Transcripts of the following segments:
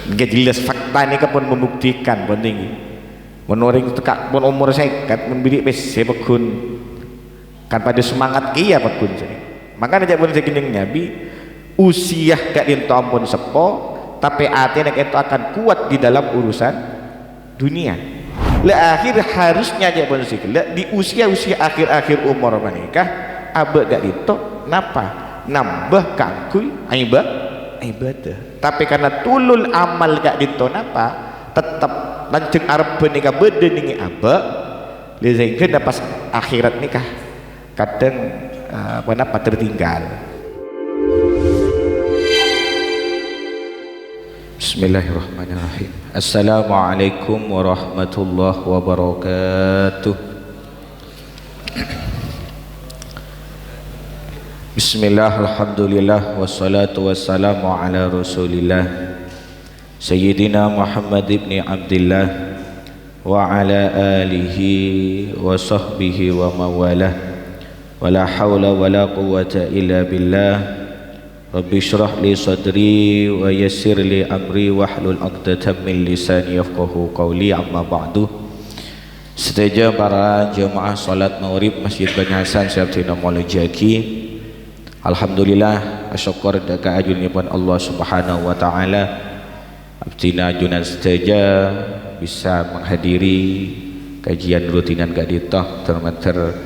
Nggak jelas fakta ini pun membuktikan pun tinggi menurut tekak pun umur sekat memberi PC pekun kan pada semangat kia pekun sini makanya aja pun sekining nyabi usia gak dintom pun sepo tapi hati itu akan kuat di dalam urusan dunia akhir harusnya aja pun sekila di usia-usia akhir-akhir umur menikah abah gak dito napa nambah kangkui ibadah tapi karena tulul amal gak dito napa tetap lanceng arep nikah beden ini abah sehingga pas akhirat nikah kadang kenapa tertinggal. Bismillahirrahmanirrahim. Assalamualaikum warahmatullahi wabarakatuh. Bismillah, alhamdulillah, wassalatu wassalamu ala rasulillah Sayyidina Muhammad ibn Abdillah wa ala alihi wa sahbihi wa mawalah wa la hawla wa la quwwata illa billah Rabbi syrah li sadri wa yassir li amri wahlul 'uqdatam min lisani yafqahu qawli amma ba'du. Seteja para jemaah salat maghrib Masjid Bani Hasan Syabtina Maulajaki. Alhamdulillah syukur daka ajunipun Allah Subhanahu wa taala. Abdina ajunan seteja bisa menghadiri kajian rutinan gak ditah termater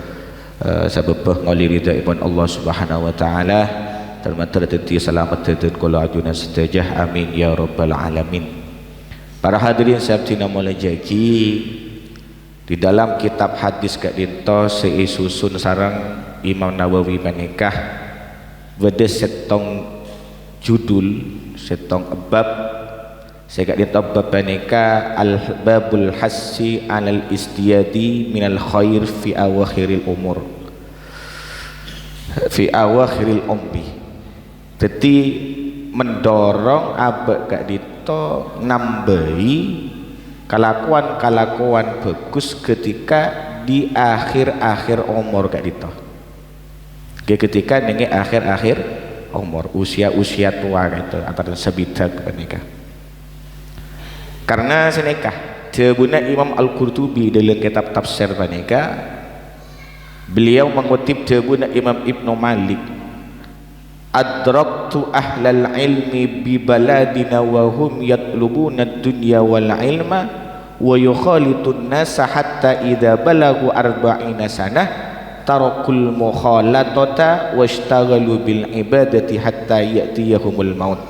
sababah ngaliridhaipun Allah Subhanahu wa taala. Termater teti selamat tetun kula ajunan setajah amin ya rabbal alamin. Para hadirin sabtina mulajaki di dalam kitab hadis gak dinto seisusun sarang Imam Nawawi panikah wede setong judul setong bab saya gak dinto bab panikah al babul hassi alal istiyadi minal khair fi awakhiril umur fi awakhiril umri. Jadi mendorong abek gak dito nambahi kelakuan-kelakuan bagus ketika di akhir-akhir umur gak dito. Ketika nengi akhir-akhir umur usia-usia tua gitu antara sebidak menikah. Karena senikah jebuna Imam Al-Qurtubi dalam kitab tafsir menikah beliau mengutip jebuna Imam Ibnu Malik adraktu ahlal ilmi bi baladina wa hum yatlubuna ad-dunya wal ilma wa yukhalitun nasa hatta idza balagu arba'ina sanah tarakul mukhalatata washtaghalu bil ibadati hatta ya'tiyahumul maut.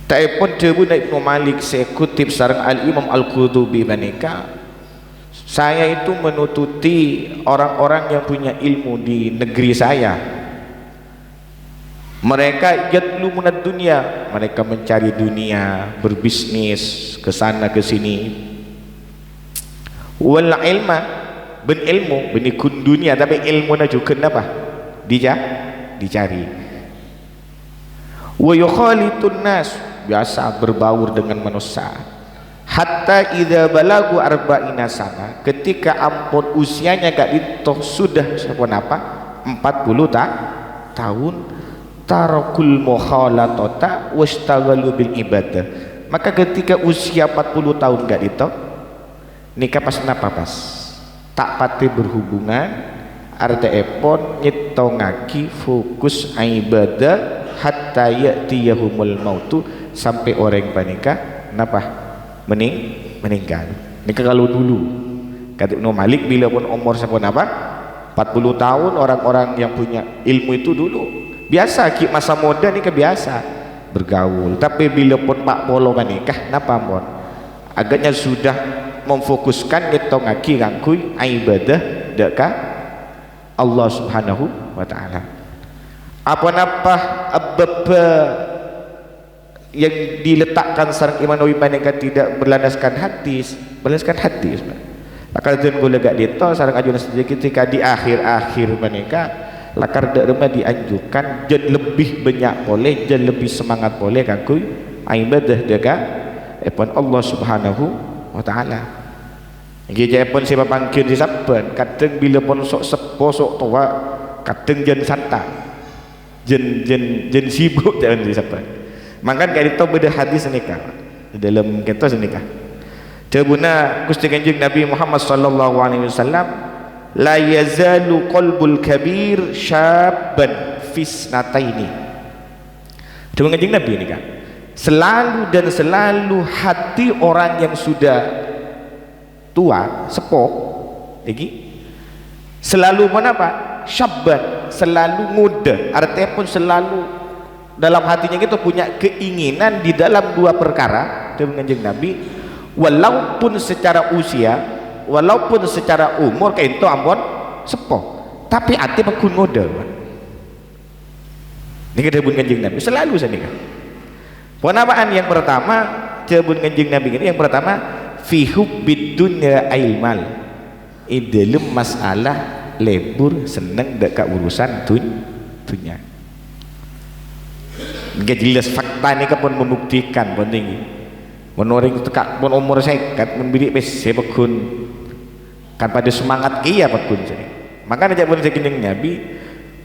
Taipun jebuna Ibnu Malik saya kutip sareng Al-Imam Al-Qurtubi menika saya itu menututi orang-orang yang punya ilmu di negeri saya. Mereka yatlumuna dunia, mereka mencari dunia, berbisnis ke sana ke sini. Wal ilma, ben ilmu, benikun dunia tapi ilmu na juga apa? Dicari. Wa yukhalitun nas, biasa berbaur dengan manusia. Hatta idza balagu arba'ina sana ketika ampun usianya gak ditoh sudah sepon apa 40 tahun tarakul mukhalatata washtaghalu bil ibadah maka ketika usia 40 tahun gak ditoh nikah pas napa pas tak pati berhubungan artepon nyetongaki fokus ibadah hatta ya'tiyahumul mautu sampai orang panikah napa meninggal. Ini kalau dulu kata Ibnu Malik bila pun umur sepon apa 40 tahun orang-orang yang punya ilmu itu dulu biasa ki masa muda ni biasa bergaul tapi bila pun pak polo menikah napa mon agaknya sudah memfokuskan ngetongaki ngakui ibadah dekat Allah Subhanahu wa taala. Apa-apa ababa yang diletakkan sarang Imam Nawawi panika tidak berlandaskan hadis lakar dan gula gak dito sarang ajunan sedikit ketika di akhir-akhir panika lakar dak remah dianjurkan dan lebih banyak boleh dan lebih semangat boleh kangkui ibadah dekat Allah Subhanahu wa taala. Iki pun siapa panggil di saben kadang bila pun sok sepo sok tua kadang jen santai jen sibuk jangan di saben Maka kayak itu beda hadis nikah dalam kita nikah. Jabuna Gusti Kanjeng Nabi Muhammad sallallahu alaihi wasallam, la yazalu qalbul kabir syabban fisnataini. Jabuna Kanjeng Nabi nikah. Selalu dan selalu hati orang yang sudah tua, sepuh, lagi selalu menapa? Syabban, selalu muda. Artinya pun selalu dalam hatinya kita punya keinginan di dalam dua perkara. Jabuna Kanjeng Nabi, walaupun secara usia, walaupun secara umur kayak itu ampun sepuh, tapi hati pekun muda. Ini Jabuna Kanjeng Nabi selalu saya nikah. Penapaan yang pertama Jabuna Kanjeng Nabi ini, yang pertama fi hubbid dunya ilmal, dalam masalah lebur seneng dekat urusan dunia. Nggak jelas fakta ini pun membuktikan penting. Menoreng tekak pun umur saya kat membidik saya pekun kan pada semangat kia pekun jadi. Makanya Jabuna Kanjeng Nabi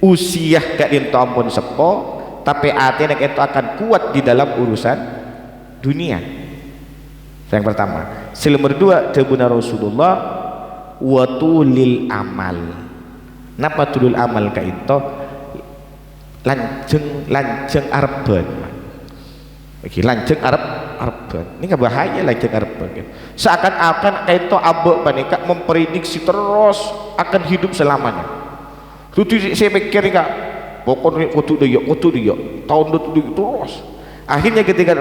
usia gak dinto ampun sepo, tapi hati itu akan kuat di dalam urusan dunia. Yang pertama. Nomor dua Jabuna Rasulullah watulil amal. Napa tulul amal ka itu lanjeng arban. Iki lanjeng arban. Ini nggak bahaya lanjeng arban. Seakan-akan itu abek panika memprediksi terus akan hidup selamanya. Tutu saya pikir kak, pokoknya kutu dia, tahun itu terus. Akhirnya ketika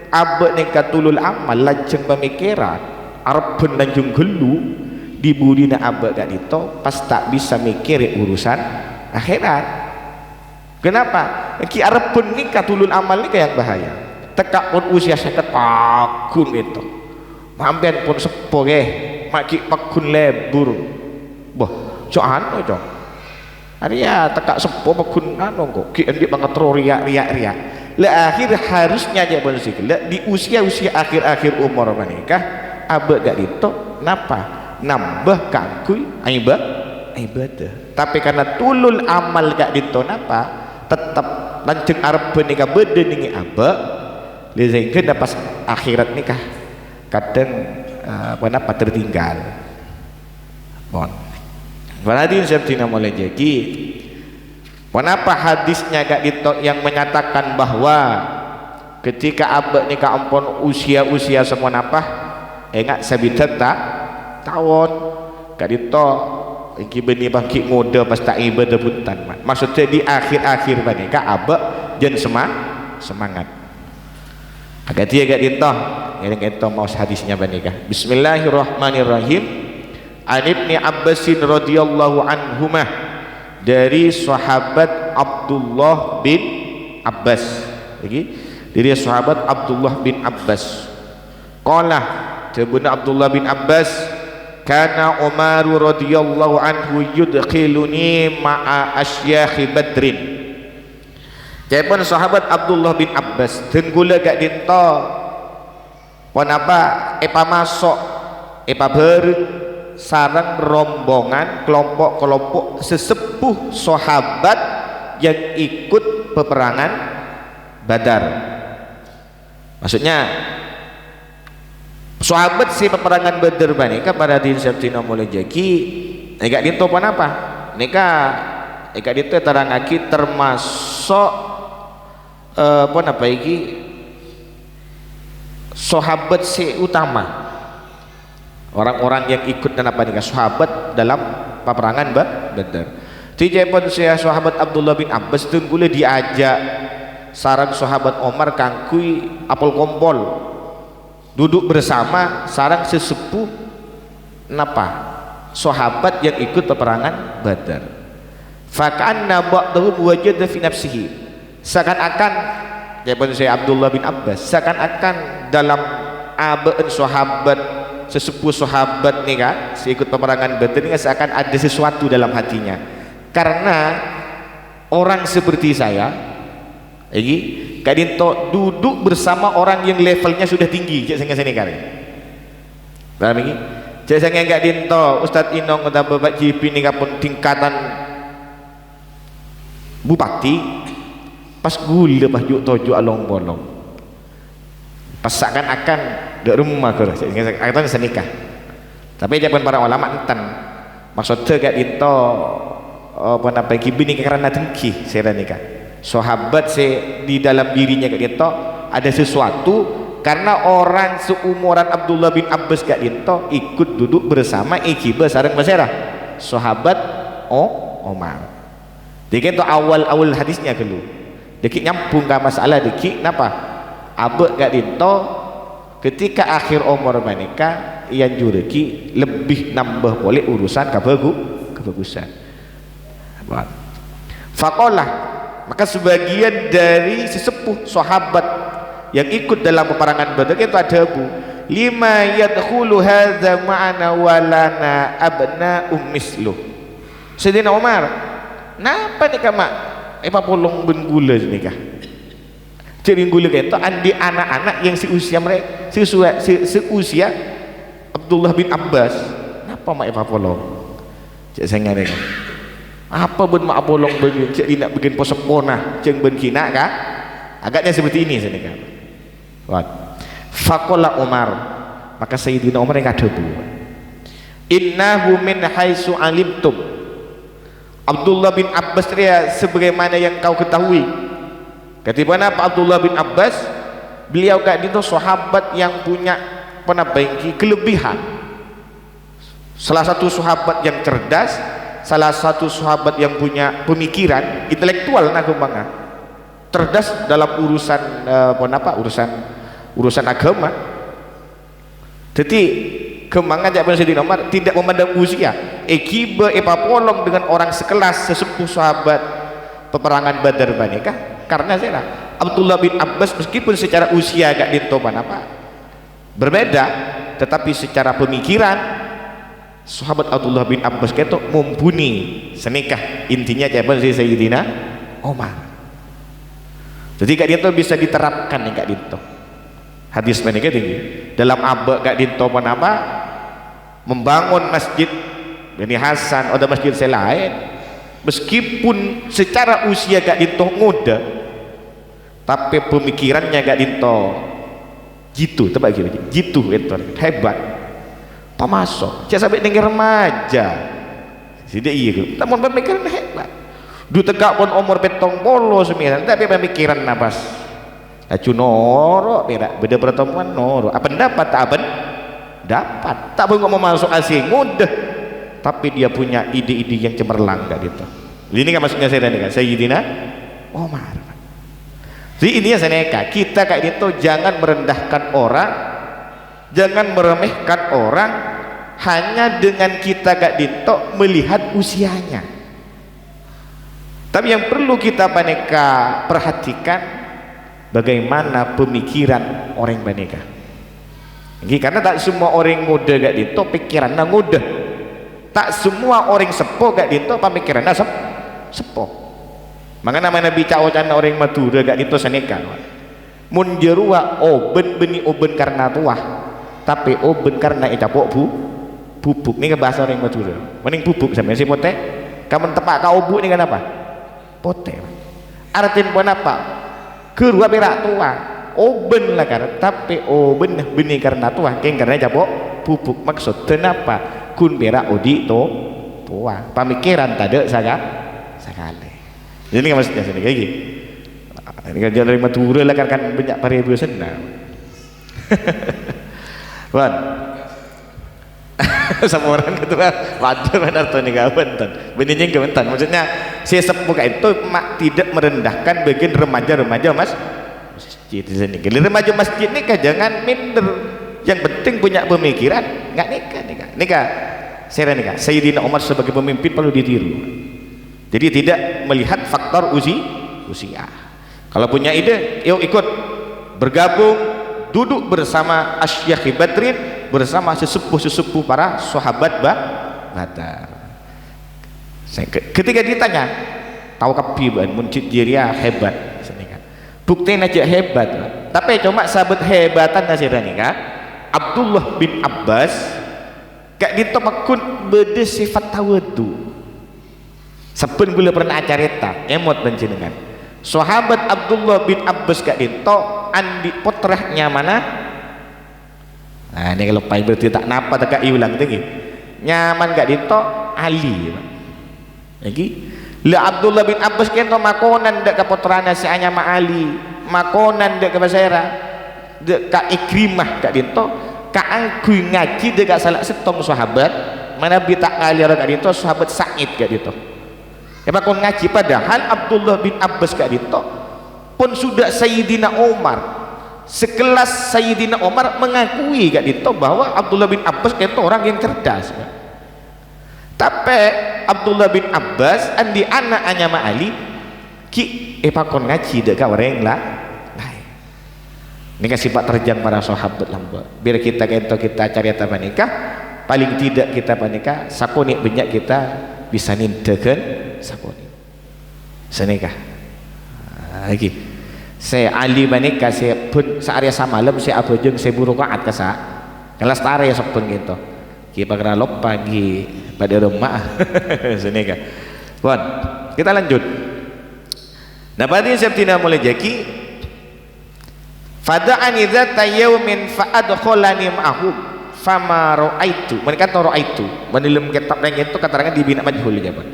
abek nikah tulul amal lanjeng pemikiran arban lanjeng gelu dibudina abek gak itu pas tak bisa mikir urusan akhirat. Kenapa? Ki arban nikah tulul amal ini yang bahaya. Tekak pun usia seket pakun itu mampian pun sepo maki pakun lebur boh coan cok Arya tekak sepo pakun kok ki endi banget riak lah akhir harusnya aja bersih di usia akhir umur menikah abek gak itu napa nambah kangkui ibadah, tapi karena tulul amal gak itu napa tetap lanceng arep nikah beda dengan abek sehingga pas akhirat nikah kadang kenapa tertinggal. Bon. Berarti saya mulai jadi. Kenapa hadisnya gak ditok yang menyatakan bahwa ketika abek nikah ampun usia semua napa enggak sabitat tak tahun gak ditok iki beni bangki muda pas tak ibadah buntan. Maksudnya di akhir nikah abek jen semangat. Agak dia agak dintoh yang kita mau hadisnya banikah. Bismillahirrahmanirrahim. An Ibni Abbasin radhiyallahu anhumah, dari sahabat Abdullah bin Abbas. Lagi dari sahabat Abdullah bin Abbas. Qala Jabuna Abdullah bin Abbas, kana Umar radhiyallahu anhu yudkhiluni ma'a asyakhi Badrin. Jepun sahabat Abdullah bin Abbas tenggula gak dinto panapa masuk sarang rombongan kelompok sesepuh sahabat yang ikut peperangan Badar. Maksudnya sahabat si peperangan Badar banika pada din sabtina mulai jaki gak dinto panapa gak dinto tarangaki termasuk sahabat si utama, orang-orang yang ikut dan sahabat dalam peperangan Badar. Tijepun saya sahabat Abdullah bin Abbas tunggule diajak sarang sahabat Omar kangkui apel kompol duduk bersama sarang sesepuh sahabat yang ikut peperangan Badar. Faka'anna ba'dahum wajada fi nafsihi, seakan-akan jepun saya Abdullah bin Abbas seakan-akan dalam abeen sahabat sesepuh sahabat nih kan ikut peperangan Badar ini seakan ada sesuatu dalam hatinya, karena orang seperti saya ini kadinto duduk bersama orang yang levelnya sudah tinggi cek sini kali paham ini cek saya nggak dinto Ustadz Inong atau Bapak Jipi nih kapun tingkatan bupati pas gula pas juk tojo along bolong pasakan akan di rumah ke akan senikah. Tapi jawaban para ulama enten maksudnya gak itu apa namanya kibini karena dengki saya nikah sahabat saya di dalam dirinya gak itu ada sesuatu karena orang seumuran Abdullah bin Abbas gak itu ikut duduk bersama ikiba sareng masyarah sahabat Omar dikit itu awal hadisnya dulu dikit nyambung ke masalah dikit kenapa abek gak itu ketika akhir umur menikah yang jureki lebih nambah boleh urusan kebagusan fakolah maka sebagian dari sesepuh sahabat yang ikut dalam peperangan Badar itu ada Abu lima yadkhulu hadza ma'ana walana abna mislu Sayyidina Umar napa nikah mak polong ben gula nikah jadi gula itu andi anak-anak yang seusia mereka seusia Abdullah bin Abbas napa mak polong cek saya ngareng apa ben mak polong ben cek nak bikin posepona ceng ben kina kah agaknya seperti ini saya nikah faqala Umar maka Sayyidina Umar yang ada bu innahu min haitsu alimtum Abdullah bin Abbas dia sebagaimana yang kau ketahui ketika apa Abdullah bin Abbas beliau gak itu sahabat yang punya penabengki kelebihan salah satu sahabat yang cerdas salah satu sahabat yang punya pemikiran intelektual nagumbanga cerdas dalam urusan urusan agama jadi kemang aja Sayyidina Umar tidak memandang usia ekiba polong dengan orang sekelas sesepuh sahabat peperangan Badar banikah karena saya Abdullah bin Abbas meskipun secara usia agak dintopan apa berbeda tetapi secara pemikiran sahabat Abdullah bin Abbas itu mumpuni senikah intinya jawaban Sayyidina Umar jadi gak dinto bisa diterapkan nih gak dinto hadis menikah tinggi dalam abad gak dinto apa membangun masjid Bani Hasan ada masjid selain meskipun secara usia gak dinto muda tapi pemikirannya gak dinto gitu tebak gitu itu hebat pemasok cak sampai dengan remaja tidak iya namun pemikiran hebat du tegak pun umur petong polo sembilan tapi pemikiran nafas acu noro beda pertemuan noro apa dapat tak dapat tak mau masuk asing mudah tapi dia punya ide-ide yang cemerlang gak gitu ini kan maksudnya saya nih kan Sayyidina Umar jadi intinya saya kita kayak gitu jangan merendahkan orang jangan meremehkan orang hanya dengan kita gak dintok melihat usianya tapi yang perlu kita baneka perhatikan bagaimana pemikiran orang baneka karena tak semua orang muda gak dintok pikirannya muda tak semua orang sepuh gak dintok pemikirannya sepuh makanya nama Nabi cawacan orang Madura gak dintok senekan mun jerua oben beni oben karena tua tapi oben karena icapok bubuk ini bahasa orang Madura mending bubuk sampai si pote kamu tepak kau bubuk ini kan apa pote artinya pun apa kerua berak tua oben lah kan tapi oben benih karena tua keng karena icapok bubuk maksud kenapa kun berak odi to tua pemikiran tade sekali jadi ini maksudnya sini kayak gini ini kan dari Madura lah kan banyak variabel senang Wan sama orang ketua wajar benar tuh nih kawan benihnya kementan maksudnya si sepuh itu mak tidak merendahkan bagian remaja-remaja masjid di sini remaja masjid nikah jangan minder yang penting punya pemikiran nggak nikah saya nikah Sayyidina Umar sebagai pemimpin perlu ditiru jadi tidak melihat faktor usia kalau punya ide yuk ikut bergabung duduk bersama Asyikh Badrin bersama sesepuh-sesepuh para sahabat Badar ketika ditanya tahu kapiban muncit jiria hebat buktinya aja hebat tapi cuma sahabat hebatan nasirnya nikah Abdullah bin Abbas gak ditomakun beda sifat tawadu seben gula pernah acarita emot benjenengan sahabat Abdullah bin Abbas gak ditok andi putranya mana. Nah ini kalau pai berarti tak napa tak ulang tinggi nyaman gak dito Ali lagi la Abdullah bin Abbas kento makonan dek ke putrana si anyama Ali makonan dek ke basera dek ka Ikrimah gak dito ka angku ngaji dek gak salah setong sahabat mana bi tak ngalir gak dito sahabat Sa'id gak dito ya makon ngaji padahal Abdullah bin Abbas gak dito pun sudah Sayyidina Umar sekelas Sayyidina Umar mengakui gak dito bahwa Abdullah bin Abbas itu orang yang cerdas tapi Abdullah bin Abbas andi anak anyama Ali ki pakon ngaji dek orang lah ini kan sifat terjang para sahabat lamba biar kita kento kita cari apa nikah paling tidak kita menikah sakoni banyak kita bisa nindakan sakoni senikah lagi saya Ali manika saya pun searea samalam saya apa jeng saya buru kaat kasa kelas tare ya sopun gitu kita kena lop pagi pada rumah sini kan bon kita lanjut nah pada Sabtina mulai jaki fada'ani dzata yaumin fa'adkhalani ma'ahu fama ra'aitu mereka tahu ra'aitu menilem kitab yang itu keterangan di bina majhul jaban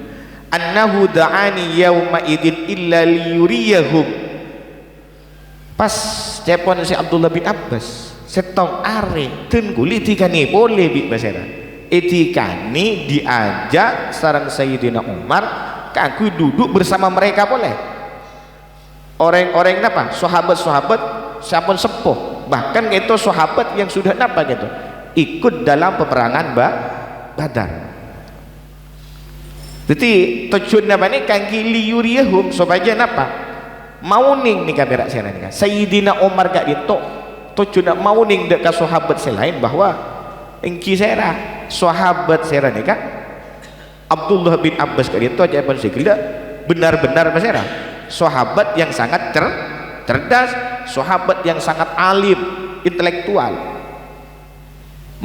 annahu da'ani yauma idin illa liyuriyahum pas cepon si Abdullah bin Abbas setong are tengguli tikani boleh bi basera etikani diajak sarang Sayyidina Umar kaku duduk bersama mereka boleh orang-orang apa sahabat-sahabat siapun sepuh bahkan itu sahabat yang sudah apa gitu ikut dalam peperangan Badar jadi tujuan apa nih kangki liyuriyahum supaya apa mauning nih kaberak saya nih Sayyidina Umar gak ditok tujuan mauning dekat sahabat selain bahwa engki saya sahabat saya nih kan Abdullah bin Abbas gak ditok aja pun segala benar-benar saya sahabat yang sangat cerdas sahabat yang sangat alim intelektual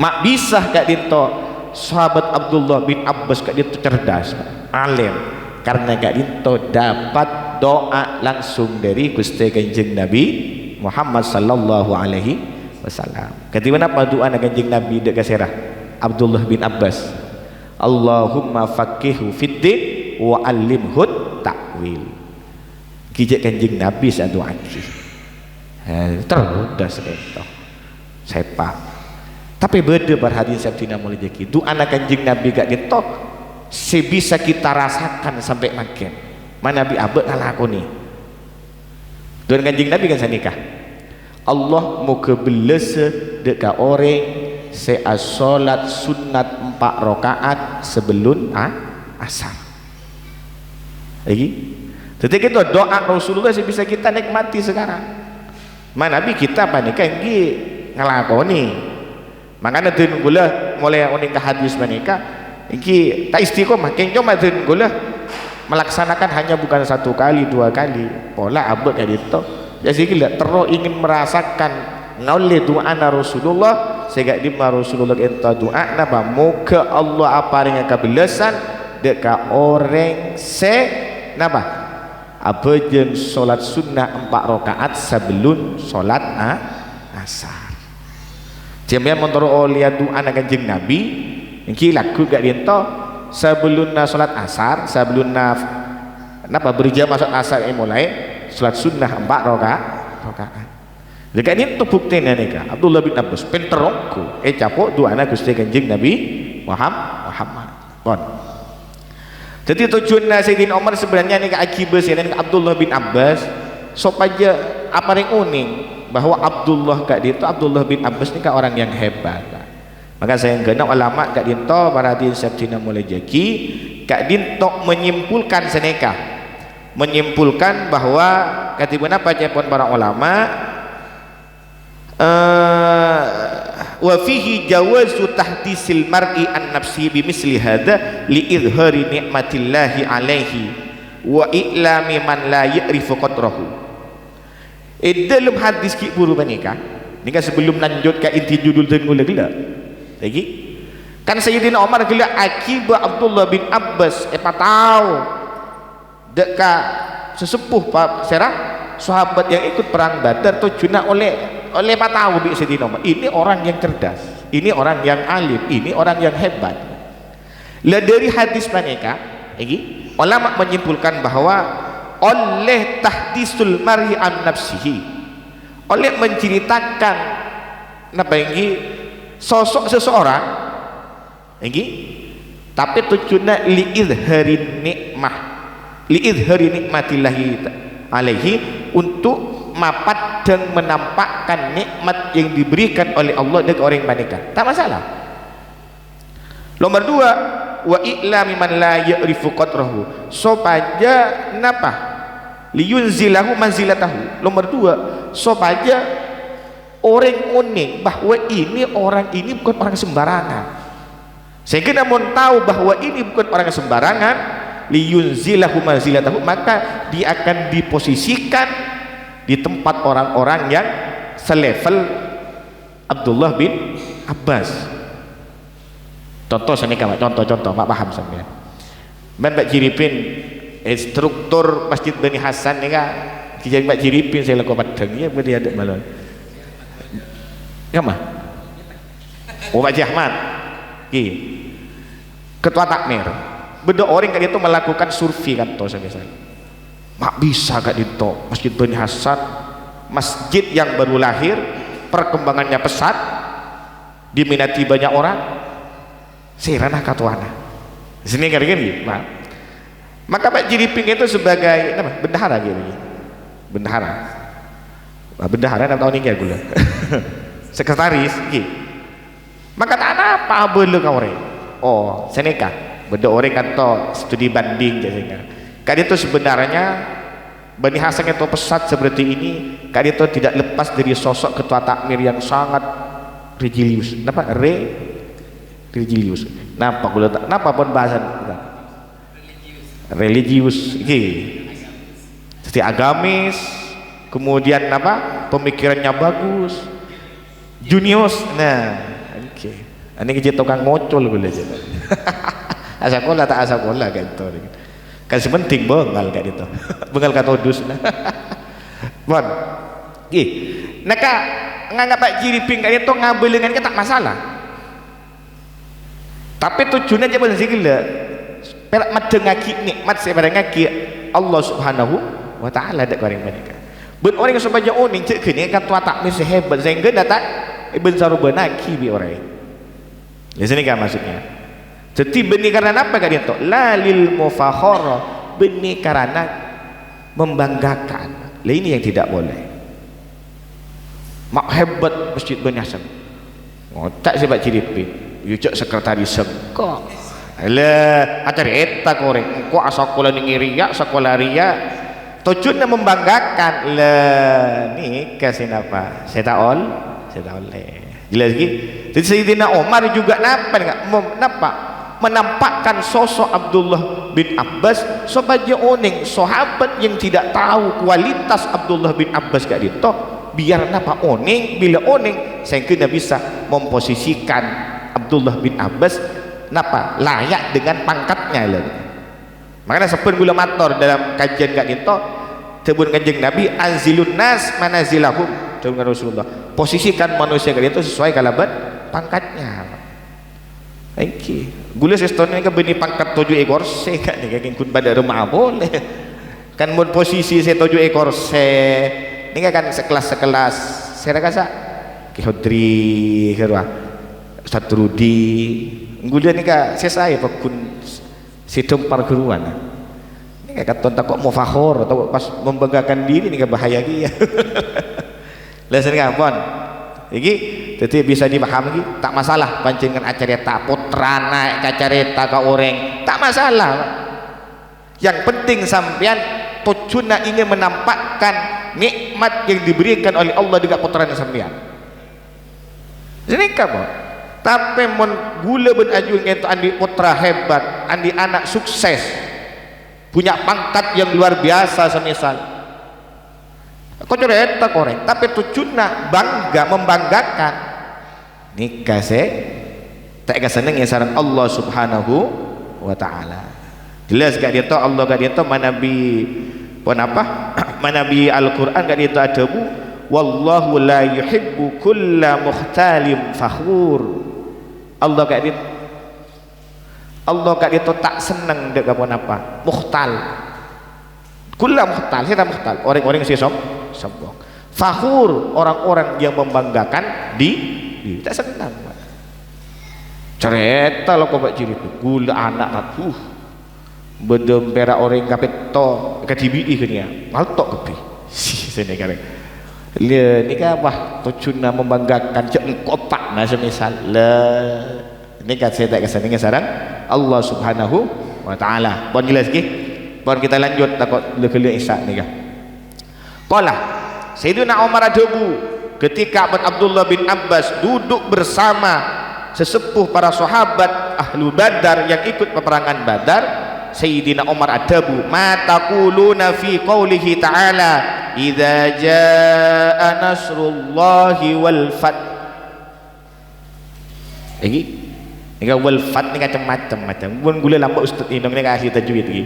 mak bisa gak ditok sahabat Abdullah bin Abbas gak ditok cerdas alim karena gak ditok dapat doa langsung dari Gusti Kanjeng Nabi Muhammad sallallahu alaihi wasallam. Ketika apa doa Kanjeng Nabi dek kasirah Abdullah bin Abbas. Allahumma faqihu fiddin wa allimhu ta'wil. Kijak Kanjeng Nabi sa doa iki. Terus seketok. Sepak. Tapi beda berhadin sabtina mulai jeki. Doa Kanjeng Nabi gak ditok sebisa kita rasakan sampai makin. Mana Nabi abad ngalah aku nih dan Kanjeng Nabi kan sanikah Allah mau kebelese deka orang saya solat sunat 4 rakaat sebelum asar lagi ketika itu doa Rasulullah bisa kita nikmati sekarang mana Nabi kita apa nih kan ngalah aku nih makanya tunggulah mulai oning ke hadis menikah iki tak istiqomah keng cuma tunggulah melaksanakan hanya bukan 1 kali 2 kali pola abad kayak gitu jadi gila terus ingin merasakan ngauli doa Rasulullah sehingga di Rasulullah enta doa napa moga Allah apa dengan kebelasan deka orang se napa abajeng salat sunnah 4 rakaat sebelum salat asar jamian montoro lihat doa Kanjeng Nabi iki lagu gak diento sebelum salat asar sebelum napa berjamaah salat asar mulai salat sunnah 4 rakaat jika ini tuh buktinya nih kak Abdullah bin Abbas penterongku capok doa Gusti Kanjeng Nabi Muhammad bon jadi tujuan Sayyidina Umar sebenarnya nih kak akibah Sayyidina Abdullah bin Abbas supaya apa yang unik bahwa Abdullah kak itu Abdullah bin Abbas ini kak orang yang hebat kak. Maka saya kenal ulama kak dinto para din sabtina mulai jaki kak dinto menyimpulkan seneka menyimpulkan bahwa katibana pun para ulama wa fihi jawazu tahdisil mar'i an nafsi bimisli hadza li idhari ni'matillahi alaihi wa i'lami man la ya'rifu qadrahu dalam hadis ki buru menikah nika sebelum lanjut ke inti judul tengul gila lagi kan Sayyidina Umar gila akibat Abdullah bin Abbas tahu deka sesepuh Pak Serah sahabat yang ikut perang Badar tujuannya oleh Pak tahu bi sedino ini orang yang cerdas, ini orang yang alim, ini orang yang hebat. Lah dari hadis mereka ini ulama menyimpulkan bahwa oleh tahdisul mar'i an nafsihi, oleh menceritakan apa ini sosok seseorang ini, tapi tujuannya liidhari nikmah, liidhari nikmatillahi alaihi, untuk mapat dan menampakkan nikmat yang diberikan oleh Allah dengan orang yang mereka, tak masalah. Nomor dua, wa i'lami man la ya'rifu qadrahu, supaya napa liyunzilahu manzilatahu. Nomor dua, supaya orang unik bahwa ini orang ini bukan orang sembarangan, sehingga namun tahu bahwa ini bukan orang sembarangan, liyunzilahu manzilatahu, maka dia akan diposisikan di tempat orang-orang yang selevel Abdullah bin Abbas. Contoh sana kawan, contoh Pak paham sampean. Mbak Jiripin struktur Masjid Bani Hasan ni kan, kijang Mbak Jiripin saya lakukan padang ya, boleh ada malam. Kama? Oh Pak Jahmat, ketua takmir. Beda orang kan itu melakukan survei kan toh saya mak bisa gak itu Masjid Bani Hasan, masjid yang baru lahir, perkembangannya pesat, diminati banyak orang, serana katuana sini kan gini. Maka Pak Jiriping itu sebagai apa? Bendahara gitu, bendahara enam tahun ini ya gula sekretaris gitu. Maka tak ada apa boleh kau orang oh seneka beda orang kan to studi banding jadinya kan itu sebenarnya Bani Hasan itu pesat seperti ini kan itu tidak lepas dari sosok ketua takmir yang sangat religius. Kenapa? Religius. Napa gula tak? Napa pun bahasan religius jadi agamis, kemudian apa? Pemikirannya bagus, junius. Nah, oke. Ini kerja tukang ngocol gula aja. Asa kola tak asa kola kayak itu. Kan sementing bengal kayak itu. Bengal katodus. Bon. Naka nganggap Pak Jiriping kayak itu ngabelengan tak masalah. Tapi tujuannya aja benar sih gila. Pelak madengaki nikmat sebenarnya ngaki Allah Subhanahu wa taala dak goreng mereka. Ben orang yang sebanyak uning cek gini kan tua takmir sehebat sehingga datang ibn sarubanaki bi orang. Di sini kan maksudnya. Jadi benih karena apa kan itu? Lalil mufakhara, benih karena membanggakan. Lah ini yang tidak boleh. Mak hebat Masjid Bani Hasan. Ngotak si Pak Jiriping. Yucuk sekretaris kok. Alah, acara eta korek. Kok asakola ngiriya, sekolah ria. Tujuannya membanggakan. Lah, nih kasih apa? Saya oleh. Jelas lagi. Jadi Sayyidina Umar juga napa menampakkan sosok Abdullah bin Abbas sebagai oning sahabat yang tidak tahu kualitas Abdullah bin Abbas gak dito, biar napa oning, bila oning sehingga bisa memposisikan Abdullah bin Abbas napa layak dengan pangkatnya lah. Makanya sepun gula mator dalam kajian gak dito sebut kanjeng Nabi anzilun nas manazilahum dengan Rasulullah, posisikan manusia gak dito sesuai kalaban pangkatnya. Gula sistem ini kan benih pangkat 7 ekor se kan nih kayak ikut pada rumah boleh kan mau posisi saya 7 ekor se ini kan sekelas saya rasa Ki Hodri kerwa Ustaz Rudi gula nih kan saya pun sidom perguruan ini kan tonton kok mau fakhor atau pas membanggakan diri nih kan bahaya gitu ya lesson kapan iki jadi bisa dipahami tak masalah pancingan acareta putra naik acareta ke orang tak masalah. Yang penting sampean tujuannya ingin menampakkan nikmat yang diberikan oleh Allah dengan putranya sampean. Jadi kamu tapi mon gula ben ajun itu andi putra hebat, andi anak sukses, punya pangkat yang luar biasa semisal. Kau cerita korek, tapi tujuannya bangga membanggakan nikah tak keseneng ya sarang Allah Subhanahu wa taala. Jelas gak dia tahu Allah gak dia tahu manabi pun apa manabi Al-Quran kat itu ada bu, wallahu la yuhibbu kulla mukhtalim fakhur. Allah kat itu tak senang dek apa mukhtal, kulla mukhtal, siapa mukhtal, orang-orang yang sombong, fakhur, orang-orang yang membanggakan tak senang. Cerita lo kau buat ciri tu gula anak bedem perak orang kapet to KTBI ke dia maltok kepi sini kan dia ni kan apa tujuan membanggakan cek kotak nah semisal lah ini kan saya tak kesan dengan sarang Allah Subhanahu wa taala. Pon jelas ke pon kita lanjut takut lekele isyak ni kan qala Sayyidina Umar adabu ketika Abdullah bin Abbas duduk bersama sesepuh para sahabat ahlu Badar yang ikut peperangan Badar. Sayyidina Umar adabu ma taquluna fi qaulihi ta'ala idza jaa nasrullahi wal fath. Ini wal fath ni macam-macam mun gula lambat ustaz ini ni ahli tajwid lagi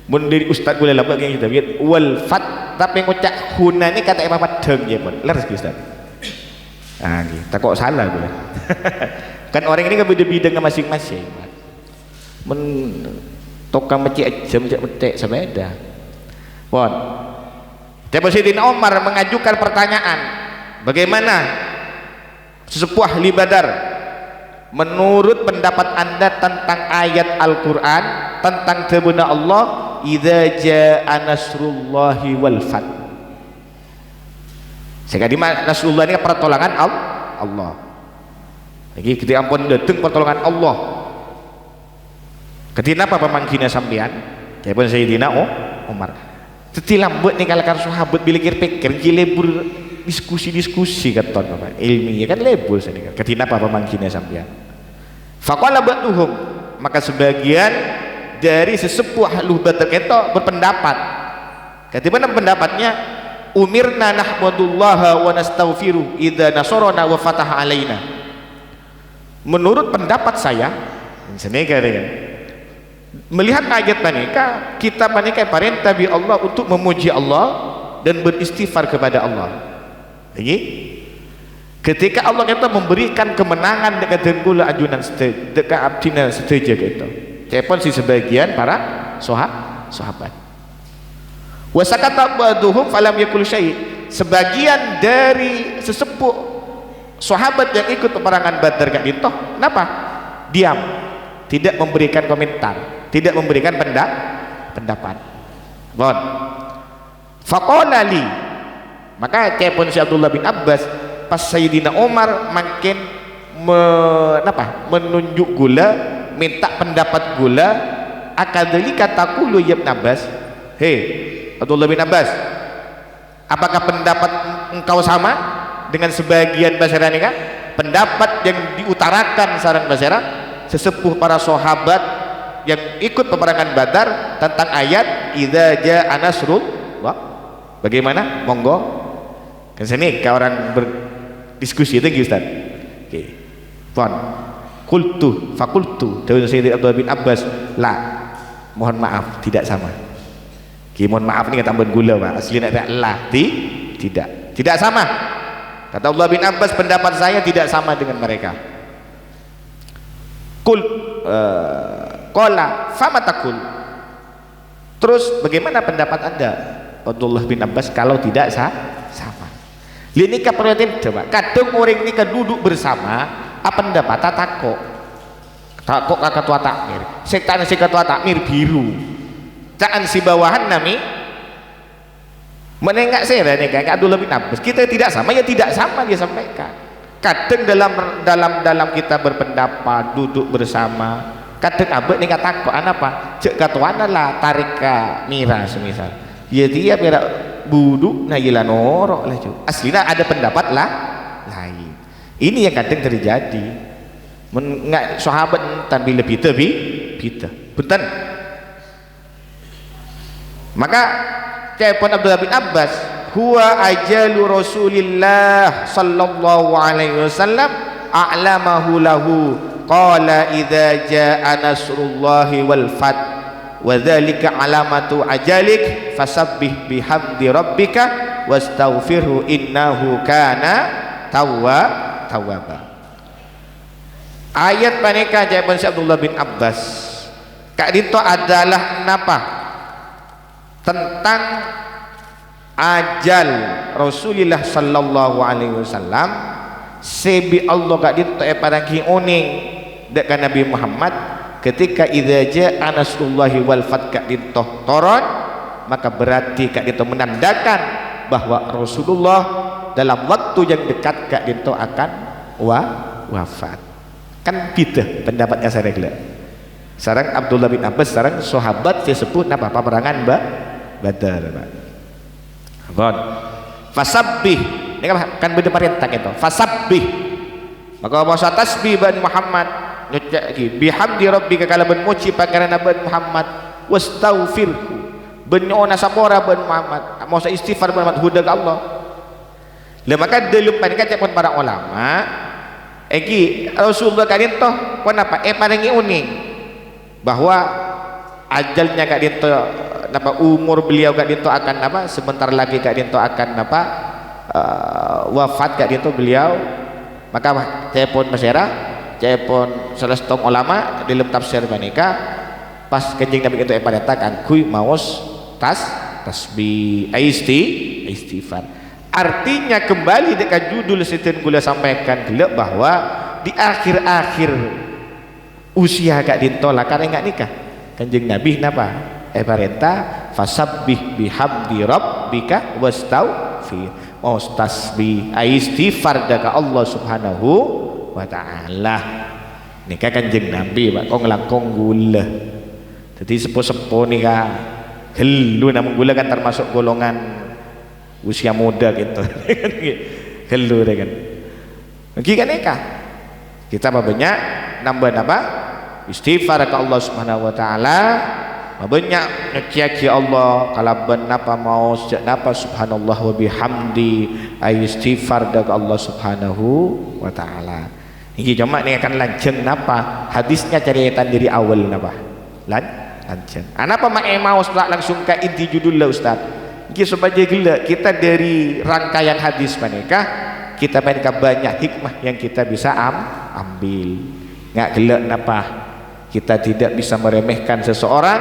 mun dari ustaz gula lambat ni tajwid wal fath tapi ngucap huna ni kata Imam Padang je pun leres ustaz. Gitu. Takut salah gue. Kan orang ini kan beda-beda dengan masing-masing. Men tokang macik aja macik metek sebeda. Pon. Tapi Sayyidina Umar mengajukan pertanyaan, bagaimana sesepuh ahli Badar menurut pendapat Anda tentang ayat Al-Qur'an tentang firman Allah idza jaa nasrullahi wal fath. Sekali Nasrullah ini pertolongan Allah. Lagi ketika ampun datang pertolongan Allah. Ketika apa pemangkina sampean? Kayak pun Sayyidina Umar. Teti lambat nih kalau sahabat bila pikir lebur diskusi kata Bapak. Ilmiah kan lebur sini kan. Ketika apa pemangkina sampean? Faqala ba'duhum, maka sebagian dari sesepuh ahlu Badar kita berpendapat. Ketika pendapatnya umirna nahmadullaha wa nastaghfiru idza nasarana wa fataha alaina. Menurut pendapat saya melihat ayat panika kita panika perintah bi Allah untuk memuji Allah dan beristighfar kepada Allah. Lagi ketika Allah kata memberikan kemenangan dekat dengkula ajunan dekat abdina setuju gitu. Cepon si sebagian para sahabat. Wasakata ba'duhum falam yakul syai'. Sebagian dari sesepuh sahabat yang ikut peperangan Badar gak itu kenapa? Diam, tidak memberikan komentar, tidak memberikan pendapat. Bon. Faqala li, maka cepon si Abdullah bin Abbas pas Sayyidina Umar makin menunjuk gula, minta pendapat gula, akadzalika taqulu ya Ibn Abbas. Hei Abdullah bin Abbas, apakah pendapat engkau sama dengan sebagian masyarakat kan? Pendapat yang diutarakan sarang masyarakat sesepuh para sahabat yang ikut peperangan Badar tentang ayat idza jaa nasrullah. Bagaimana? Monggo. Kan sini ke orang berdiskusi itu Ustaz. Oke. Pon. Qultu faqultu dari Sayyidina Abdullah bin Abbas, la. Mohon maaf, tidak sama. Mohon maaf ini kata tambahan gula Pak. Asli nak lah tidak sama. Kata Abdullah bin Abbas pendapat saya tidak sama dengan mereka. Qala fama taqul. Terus bagaimana pendapat Anda Abdullah bin Abbas kalau tidak sama? Ini perhatian coba. Kadang orang ini duduk bersama apa pendapat takok ketua takmir. Setan si ketua takmir biru. Caan si bawahan nami menengak saya nih kayak Abdullah bin Abbas kita tidak sama ya tidak sama dia sampaikan. Kadang dalam kita berpendapat duduk bersama kadang abad nih kata kok apa cek katuana lah tarika mira semisal ya dia berak buduk nah gila norok lah cuy aslinya ada pendapat lah lain. Ini yang kadang terjadi nggak sahabat tapi lebih betul. Maka telepon Abdullah bin Abbas huwa ajalu Rasulillah sallallahu alaihi wasallam a'lamahu lahu qala idza jaa nasrullahi wal fath wa dzalika alamatu ajalik fasabbih bihamdi rabbika wastaghfirhu innahu kana tawwaba. Ayat panika jawaban Abdullah bin Abbas kak dito adalah napa tentang ajal Rasulullah sallallahu alaihi wasallam sebi Allah kak dito parangi uning dekat Nabi Muhammad ketika idza jaa nasrullahi wal fath kak dito toron, maka berarti kak dito menandakan bahwa Rasulullah dalam waktu yang dekat kak dito akan wafat. Kan beda pendapatnya saya regla. Sekarang Abdullah bin Abbas sekarang sahabat disebut apa peperangan Badar, Pak. Bon. Fasabbih. Ini kan beda perintah itu. Fasabbih. Maka bahasa tasbih ban Muhammad nyecak lagi bihamdi rabbika kala ben muji pangeran ban Muhammad wastaghfirhu ben nyona sapora ban Muhammad mau istighfar ban Muhammad huda Allah. Lah maka dalam panikac pun para ulama Rasulullah kadin toh kenapa parangi uning bahwa ajalnya kadin toh napa umur beliau kadin toh akan apa sebentar lagi kadin toh akan apa wafat kadin toh beliau, maka telepon masyarakat telepon salah satu ulama dalam tafsir manika pas kenjing Nabi itu parentakan kui maos tasbih istighfar. Artinya kembali dekat judul setin gula sampaikan gelap bahwa di akhir-akhir usia gak ditolak karena enggak nikah kanjeng Nabi napa perintah fasabbih bihamdi rabbika wastaghfir tasbih istighfar dekat Allah subhanahu wa ta'ala nikah kanjeng Nabi Pak kok ngelakong gula jadi sepo-sepo nikah gelu namun gula kan termasuk golongan usia muda gitu gelu deh kan lagi kan nikah kita banyak nambah istighfar ke Allah subhanahu wa ta'ala banyak ngekiaki Allah kalau benapa mau sejak napa subhanallah wa bihamdi istighfar ke Allah subhanahu wa ta'ala. Ini cuma ini akan lanceng napa hadisnya caritan dari awal napa lanceng anapa mau langsung ke inti judul lah Ustaz. Ini supaya gila kita dari rangkaian hadis menikah kita menikah banyak hikmah yang kita bisa ambil nggak gila napa kita tidak bisa meremehkan seseorang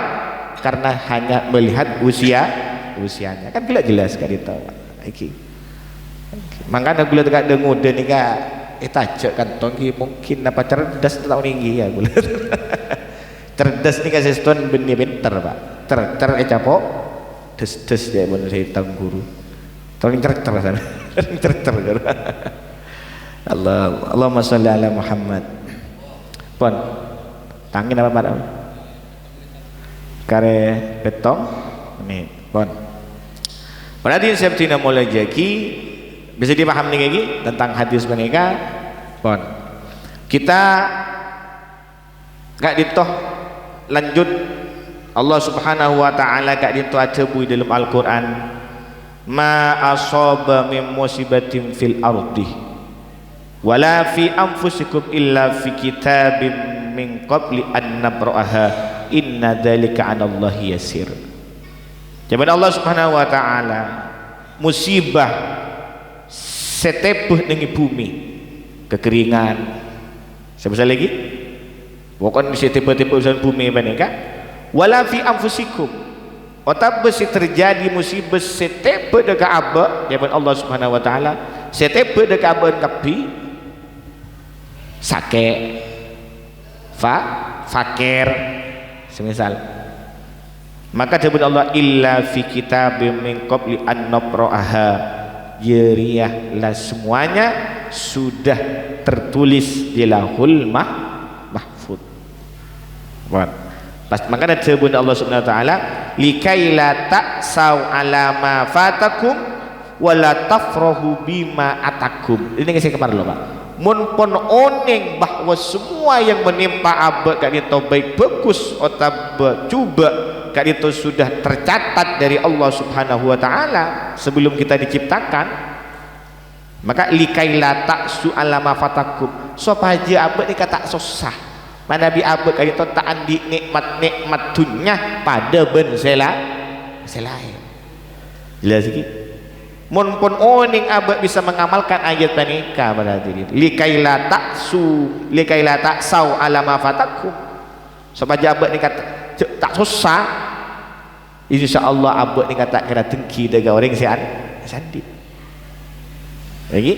karena hanya melihat usianya kan gila jelas kan itu iki makanya gula dekat dengude nih kak tajak kan tongki mungkin apa cerdas tahun tinggi ya gula cerdas nih kasih stone benih pinter Pak capok des ya bener saya tahu guru tolong cercer sana cercer Allahumma sholli ala Muhammad pon tangin apa pada kare betong nih pon berarti seperti mulai jaki bisa dipahami lagi tentang hadis mereka pon kita gak ditoh lanjut Allah subhanahu wa ta'ala kak dintu acebui dalam Al-Quran ma asaba min musibatin fil ardi wala fi anfusikum illa fi kitabim min qabli an nabra'aha inna dzalika 'ala Allahi yasir. Jaman Allah subhanahu wa ta'ala musibah setepeh dengan bumi kekeringan sebesar lagi pokoknya setepeh-tepeh usaha bumi banyak wala fi anfusikum otak besi terjadi musibah setepe dekat abad jaman Allah subhanahu wa ta'ala setepe dekat abad kapi sakit fakir semisal maka jaman Allah illa fi kitabim min qabli an nabra'aha lah semuanya sudah tertulis di lahul mahfud pas makanya disebut Allah subhanahu wa ta'ala likaila ta'sau ala ma fatakum wala tafrahu bima atakum. Ini ngasih kemarin loh Pak mun pun oning bahwa semua yang menimpa abad kak itu baik bagus atau coba kak itu sudah tercatat dari Allah subhanahu wa ta'ala sebelum kita diciptakan maka likaila ta'su ala ma fatakum supaya abad ini kata susah mana bi abad kali tu tak andi nikmat dunia pada ben selain jelas sikit mun pun oning abad bisa mengamalkan ayat panika pada diri likaila taksau ala ma fatakum sebab abad ni kata tak susah insyaallah abad ni kata kena dengki dengan orang sandi lagi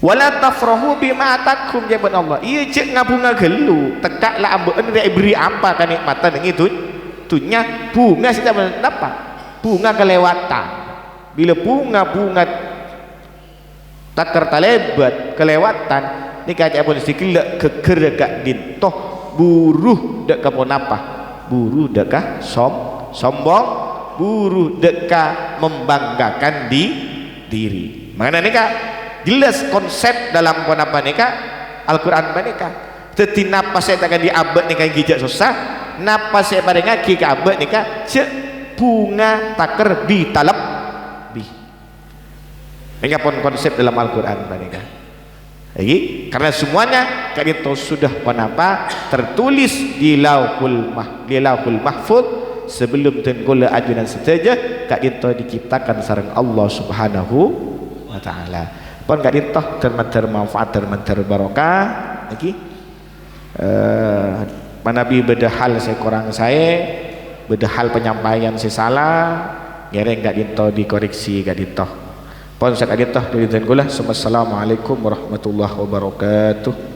wala tafrahu bima atakum jaban Allah iya cek ngabunga gelu tekaklah ambek ni beri apa kan nikmatan itu tunya bunga kita dapat bunga kelewatan bila bunga takar talebat kelewatan ni kaca pun sikilak kegeragak dintoh buruh dek kapon apa buruh dekah sombong buruh dekah membanggakan diri mana ni kak jelas konsep dalam apa nikah Al-Quran nikah teti napa saya takkan diabad nikah gijak susah napa saya pada ngaki ke abad nikah cek bunga takar bi talab bi ini pun konsep dalam Al-Quran nikah lagi karena semuanya kak itu sudah apa tertulis di lauhul mahfuz sebelum tenggula ajunan seteja kak itu diciptakan sareng Allah subhanahu wa ta'ala pun gak ditah termanfaat terbarokah lagi manabi bedahal saya kurang saya bedahal penyampaian saya salah gereng gak ditah dikoreksi gak ditah pun saya gak ditah dari tenggulah. Assalamualaikum warahmatullahi wabarakatuh.